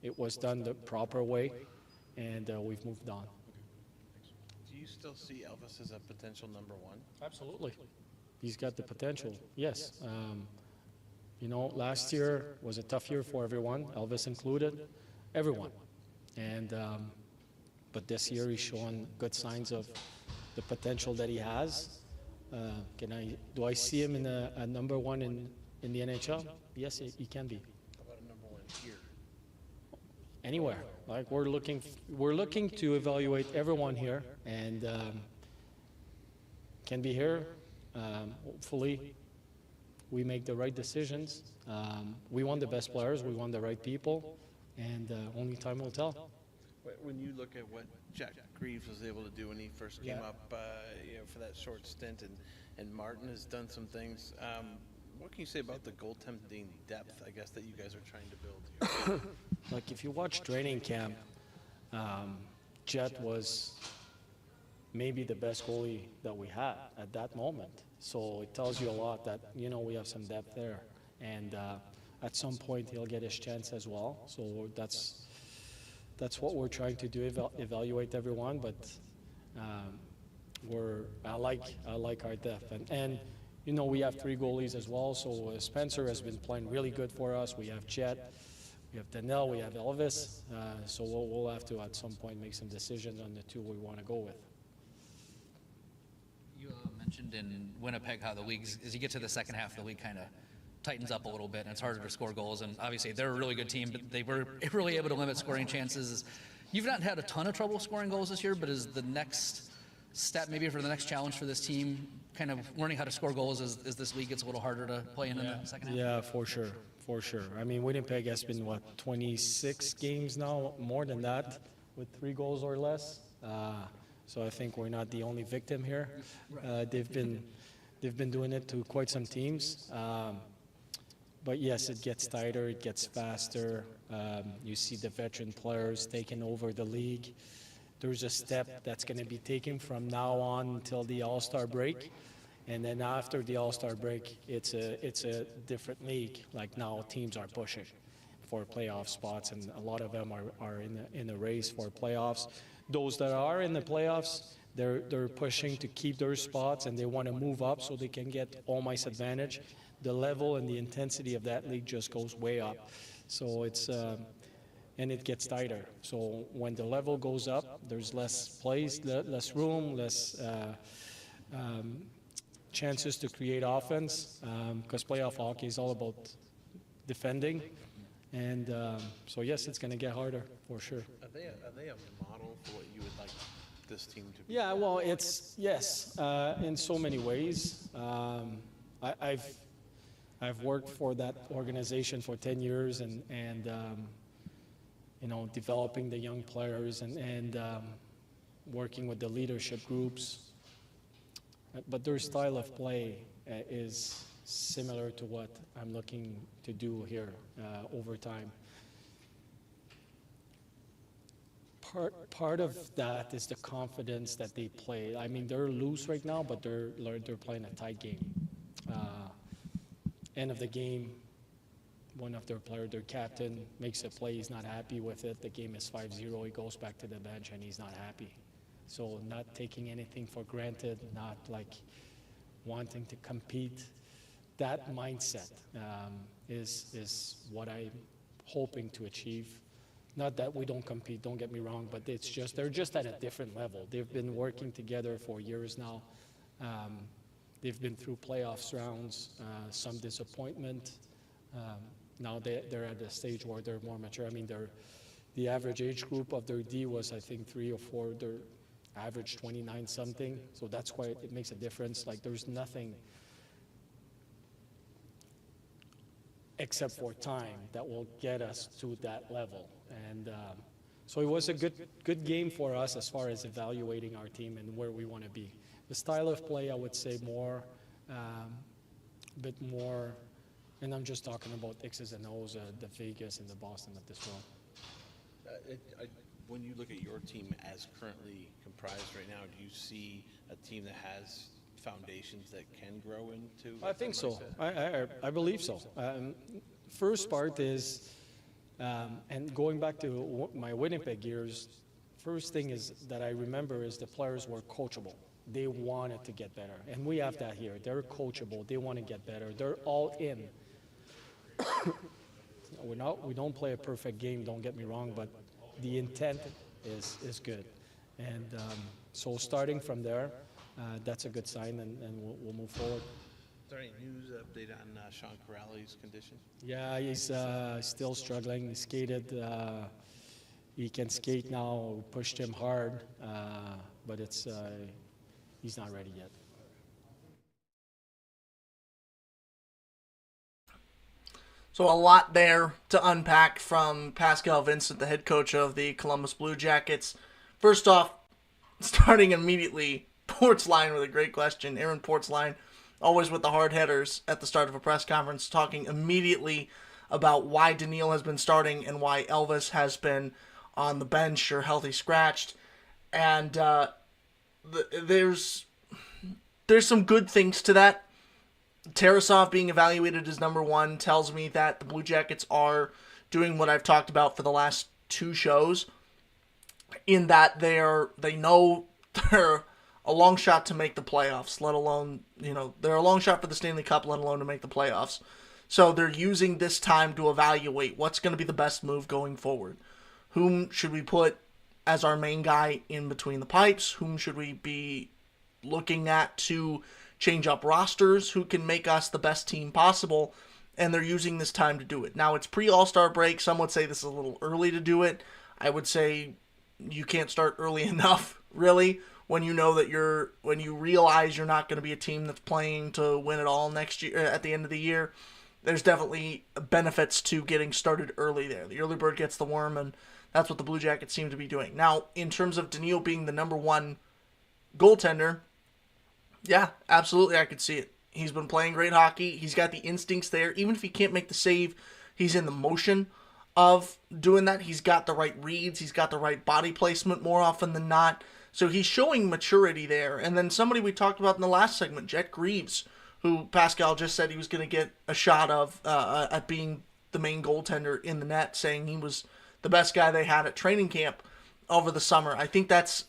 It was done the proper way, and we've moved on. Do you still see Elvis as a potential number 1? Absolutely. He's got the potential, yes. Last year was a tough year for everyone, Elvis included, everyone. And but this year he's showing good signs of the potential that he has. Do I see him in a number 1 in in the NHL? Yes, he can be. How about a number one here? Anywhere. Like we're looking to evaluate everyone here, and can be here. Hopefully, we make the right decisions. We want the best players. We want the right people, and only time will tell. When you look at what Jack Greaves was able to do when he first came Yeah. up, for that short stint, and Martin has done some things. What can you say about the goaltending depth, I guess, that you guys are trying to build here? Like if you watch training camp, Jet was maybe the best goalie that we had at that moment. So it tells you a lot that, we have some depth there. And at some point he'll get his chance as well. So that's what we're trying to do, evaluate everyone. But I like our depth. And we have 3 goalies as well. So Spencer has been playing really good for us. We have Jet, we have Daniel, we have Elvis. So we'll have to at some point make some decisions on the 2 we want to go with. You mentioned in Winnipeg how the league, as you get to the second half, the league kind of tightens up a little bit and it's harder to score goals. And obviously they're a really good team, but they were really able to limit scoring chances. You've not had a ton of trouble scoring goals this year, but is the next step maybe for the next challenge for this team kind of learning how to score goals as this league gets a little harder to play in the second half? Yeah, for sure. I mean, Winnipeg has been, 26 games now, more than that, with 3 goals or less. So I think we're not the only victim here. They've been doing it to quite some teams. But yes, it gets tighter, it gets faster. You see the veteran players taking over the league. There's a step that's going to be taken from now on until the All-Star break. And then after the All-Star break, it's a different league. Like now teams are pushing for playoff spots, and a lot of them are in the race for playoffs. Those that are in the playoffs, they're pushing to keep their spots, and they want to move up so they can get home ice advantage. The level and the intensity of that league just goes way up. So and it gets tighter. So when the level goes up, there's less plays, less room, less chances to create offense, because playoff hockey is all about defending. And so yes, it's going to get harder for sure. Are they a model for what you would like this team to be? Yeah, well, yes, in so many ways. I've worked for that organization for 10 years and developing the young players and working with the leadership groups. But their style of play is similar to what I'm looking to do here over time. Part of that is the confidence that they play. I mean, they're loose right now, but they're playing a tight game. End of the game, one of their players, their captain, makes a play. He's not happy with it. The game is 5-0. He goes back to the bench and he's not happy. So not taking anything for granted, not like wanting to compete. That mindset is what I'm hoping to achieve. Not that we don't compete, don't get me wrong, but it's just they're just at a different level. They've been working together for years now. They've been through playoffs rounds, some disappointment. Now they're at a stage where they're more mature. I mean, the average age group of their D was, I think, 3 or 4. They're average 29 something. So that's why it makes a difference. Like there's nothing except for time that will get us to that level. And so it was a good game for us as far as evaluating our team and where we want to be. The style of play, I would say a bit more, and I'm just talking about X's and O's, the Vegas and the Boston of this world. When you look at your team as currently comprised right now, do you see a team that has foundations that can grow into? I think so. I believe so. First part is, and going back to my Winnipeg years, first thing is that I remember is the players were coachable. They wanted to get better, and we have that here. They're coachable. They want to get better. They're all in. We don't play a perfect game. Don't get me wrong, but the intent is good, and so starting from there, that's a good sign, and we'll move forward. there any news update on Sean Corrali's condition? Yeah, he's still struggling. He skated. He can skate now. We pushed him hard, but he's not ready yet. So a lot there to unpack from Pascal Vincent, the head coach of the Columbus Blue Jackets. First off, starting immediately, Portzline with a great question. Aaron Portzline, always with the hard hitters at the start of a press conference, talking immediately about why Daniil has been starting and why Elvis has been on the bench or healthy scratched. And there's some good things to that. Tarasov being evaluated as number one tells me that the Blue Jackets are doing what I've talked about for the last two shows, in that they know they're a long shot to make the playoffs, let alone, they're a long shot for the Stanley Cup, let alone to make the playoffs. So they're using this time to evaluate what's going to be the best move going forward. Whom should we put as our main guy in between the pipes? Whom should we be looking at to change up rosters? Who can make us the best team possible? And they're using this time to do it. Now, it's pre-All-Star break. Some would say this is a little early to do it. I would say you can't start early enough, really, when you know that when you realize you're not going to be a team that's playing to win it all next year, at the end of the year. There's definitely benefits to getting started early there. The early bird gets the worm, and that's what the Blue Jackets seem to be doing. Now, in terms of Daniil being the number one goaltender, yeah, absolutely, I could see it. He's been playing great hockey. He's got the instincts there. Even if he can't make the save, he's in the motion of doing that. He's got the right reads. He's got the right body placement more often than not. So he's showing maturity there. And then somebody we talked about in the last segment, Jet Greaves, who Pascal just said he was going to get a shot of at being the main goaltender in the net, saying he was the best guy they had at training camp over the summer. I think that's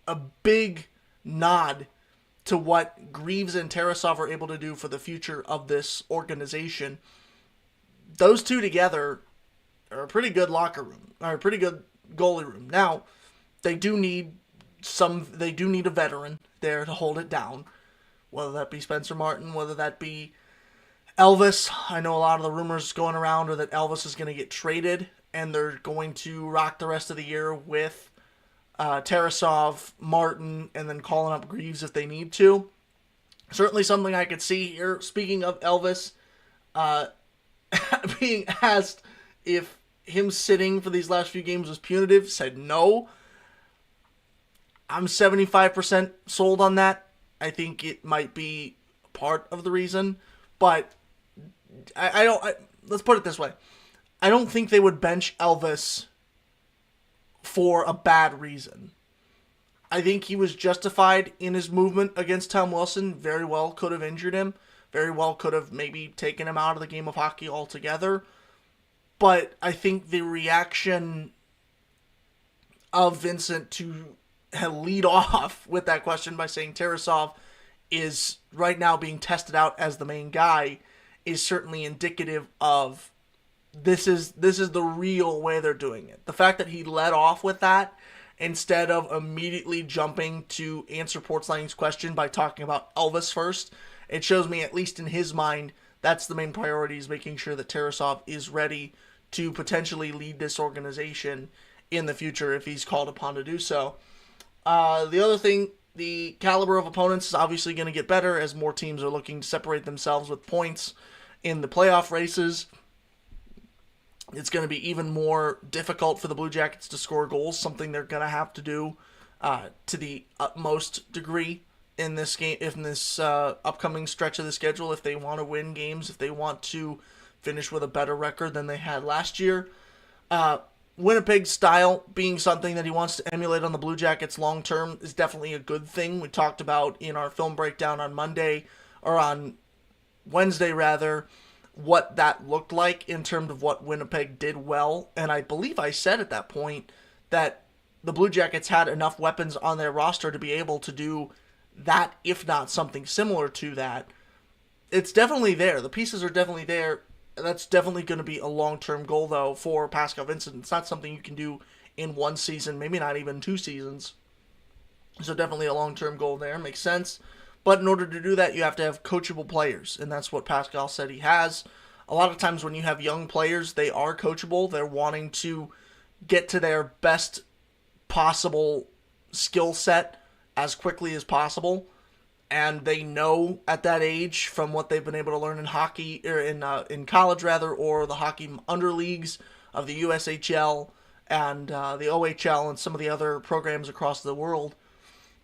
a big nod to what Greaves and Tarasov are able to do for the future of this organization. Those two together are a pretty good locker room, or a pretty good goalie room. Now, they do need a veteran there to hold it down, whether that be Spencer Martin, whether that be Elvis. I know a lot of the rumors going around are that Elvis is going to get traded, and they're going to rock the rest of the year with Tarasov, Martin, and then calling up Greaves if they need to. Certainly something I could see here. Speaking of Elvis, being asked if him sitting for these last few games was punitive, said no. I'm 75% sold on that. I think it might be part of the reason, but let's put it this way. I don't think they would bench Elvis for a bad reason. I think he was justified in his movement against Tom Wilson. Very well could have injured him. Very well could have maybe taken him out of the game of hockey altogether. But I think the reaction of Vincent to lead off with that question by saying Tarasov is right now being tested out as the main guy is certainly indicative of this is the real way they're doing it. The fact that he led off with that instead of immediately jumping to answer Portzline's question by talking about Elvis first, it shows me, at least in his mind, that's the main priority, is making sure that Tarasov is ready to potentially lead this organization in the future if he's called upon to do so. The other thing, the caliber of opponents is obviously going to get better as more teams are looking to separate themselves with points in the playoff races. It's going to be even more difficult for the Blue Jackets to score goals, something they're going to have to do to the utmost degree in this game, in this upcoming stretch of the schedule, if they want to win games, if they want to finish with a better record than they had last year. Winnipeg's style being something that he wants to emulate on the Blue Jackets long term is definitely a good thing. We talked about in our film breakdown on Monday, or on Wednesday rather, what that looked like in terms of what Winnipeg did well. And I believe I said at that point that the Blue Jackets had enough weapons on their roster to be able to do that, if not something similar to that. It's definitely there. The pieces are definitely there. That's definitely going to be a long-term goal, though, for Pascal Vincent. It's not something you can do in one season, maybe not even 2 seasons. So definitely a long-term goal there. Makes sense. But in order to do that, you have to have coachable players, and that's what Pascal said he has. A lot of times when you have young players, they are coachable. They're wanting to get to their best possible skill set as quickly as possible. And they know at that age, from what they've been able to learn in hockey, or in college rather, or the hockey under leagues of the USHL and the OHL and some of the other programs across the world,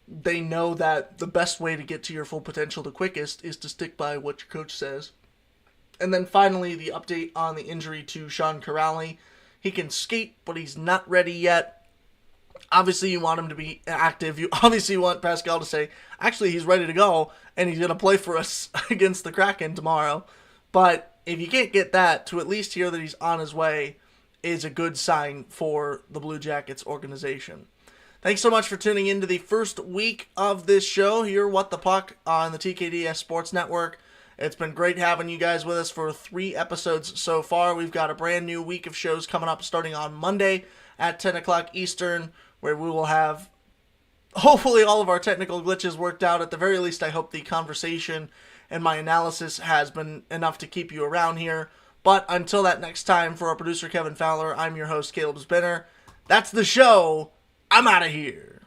they know that the best way to get to your full potential the quickest is to stick by what your coach says. And then finally, the update on the injury to Sean Corrali. He can skate, but he's not ready yet. Obviously, you want him to be active. You obviously want Pascal to say, actually, he's ready to go, and he's going to play for us against the Kraken tomorrow. But if you can't get that, to at least hear that he's on his way is a good sign for the Blue Jackets organization. Thanks so much for tuning in to the first week of this show here, What the Puck, on the TKDS Sports Network. It's been great having you guys with us for 3 episodes so far. We've got a brand new week of shows coming up starting on Monday at 10 o'clock Eastern, where we will have hopefully all of our technical glitches worked out. At the very least, I hope the conversation and my analysis has been enough to keep you around here. But until that next time, for our producer Kevin Fowler, I'm your host Caleb Spinner. That's the show. I'm out of here.